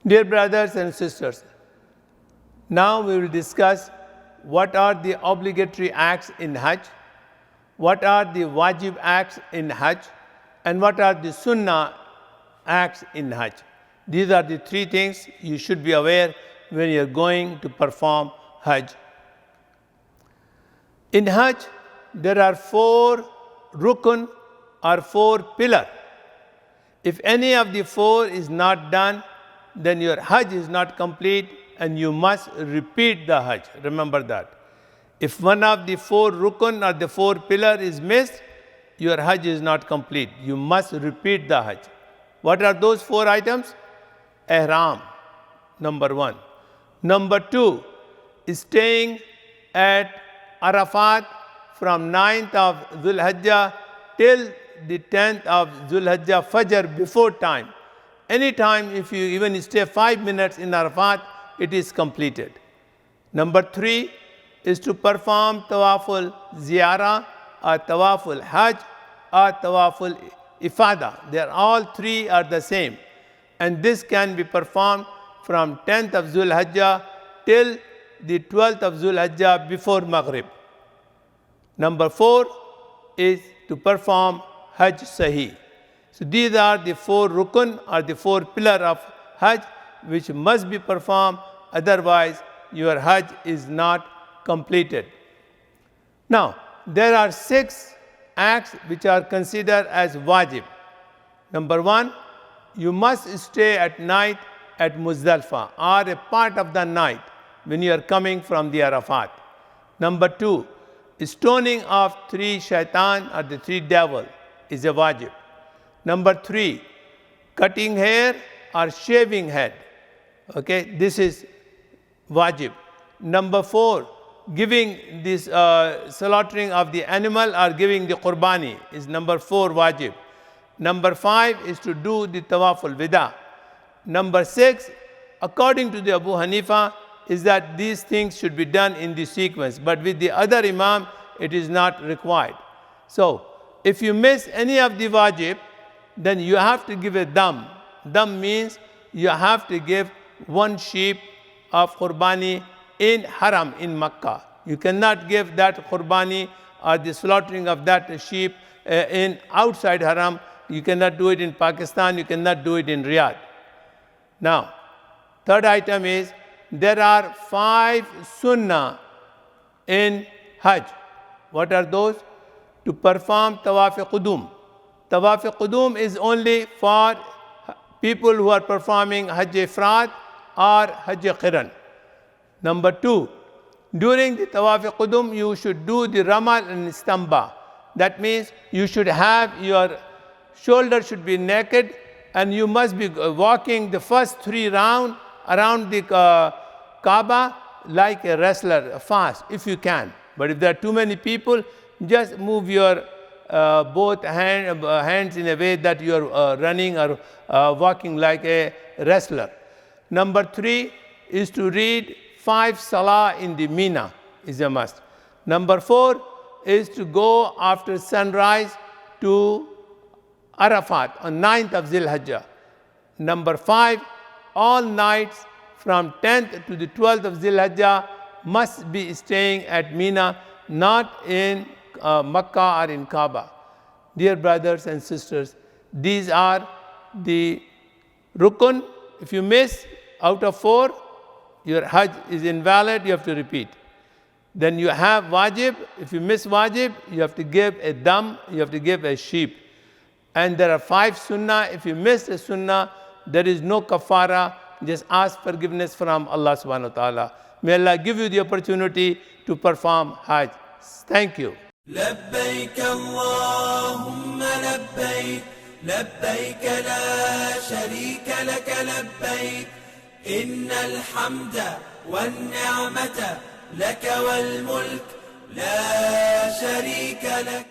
Dear brothers and sisters, now we will discuss what are the obligatory acts in Hajj, what are the wajib acts in Hajj, and what are the sunnah acts in Hajj. These are the three things you should be aware when you are going to perform Hajj. In Hajj, there are 4 rukun or 4 pillars. If any of the 4 is not done, then your Hajj is not complete and you must repeat the Hajj. Remember that. If one of the 4 rukun or the 4 pillars is missed, your Hajj is not complete. You must repeat the Hajj. What are those 4 items? Ihram, number 1. Number 2 is staying at Arafat from 9th of Dhul Hijjah till the 10th of Dhul Hijjah Fajr before time. Any time, if you even stay 5 minutes in Arafat, it is completed. Number 3 is to perform Tawaful Ziyarah or Tawaful Hajj or Tawaful Ifada. They are all 3 are the same. And this can be performed from 10th of Dhul Hijjah till the 12th of Dhul Hijjah before Maghrib. Number 4 is to perform Hajj Sahih. So these are the 4 rukun or the 4 pillars of Hajj which must be performed, otherwise your Hajj is not completed. Now, there are 6 acts which are considered as wajib. Number 1, you must stay at night at Muzdalifah or a part of the night when you are coming from the Arafat. Number 2, stoning of 3 shaitan or the 3 devil is a wajib. Number 3, cutting hair or shaving head. Okay, this is wajib. Number 4, giving this slaughtering of the animal or giving the qurbani is number 4 wajib. Number 5 is to do the tawaful wida. Number 6, according to the Abu Hanifa, is that these things should be done in the sequence, but with the other imam, it is not required. So, if you miss any of the wajib, then you have to give a dam. Dam means you have to give 1 sheep of qurbani in haram in Makkah. You cannot give that qurbani or the slaughtering of that sheep in outside haram. You cannot do it in Pakistan. You cannot do it in Riyadh. Now, third item is there are 5 sunnah in Hajj. What are those? To perform Tawaf-e-Qudum. Tawaf-e-Qudum is only for people who are performing Hajj-e-Ifrad or Hajj-e-Qiran. Number 2, during the Tawaf-e-Qudum, you should do the Ramal and Istamba. That means you should have your shoulder should be naked and you must be walking the first 3 rounds around the Kaaba like a wrestler, fast if you can. But if there are too many people, just move your both hands in a way that you are running or walking like a wrestler. Number 3 is to read 5 salah in the Mina is a must. Number 4 is to go after sunrise to Arafat on 9th of Dhul Hijjah. Number 5, all nights from 10th to the 12th of Dhul Hijjah must be staying at Mina, not in Makkah or in Kaaba. Dear brothers and sisters, these are the rukun. If you miss out of 4, your Hajj is invalid, you have to repeat. Then you have wajib. If you miss wajib, you have to give a dam, you have to give a sheep. And there are 5 sunnah. If you miss a sunnah, there is no kafara. Just ask forgiveness from Allah subhanahu wa ta'ala. May Allah give you the opportunity to perform Hajj. Thank you. لبيك اللهم لبيك لبيك لا شريك لك لبيك إن الحمد والنعمة لك والملك لا شريك لك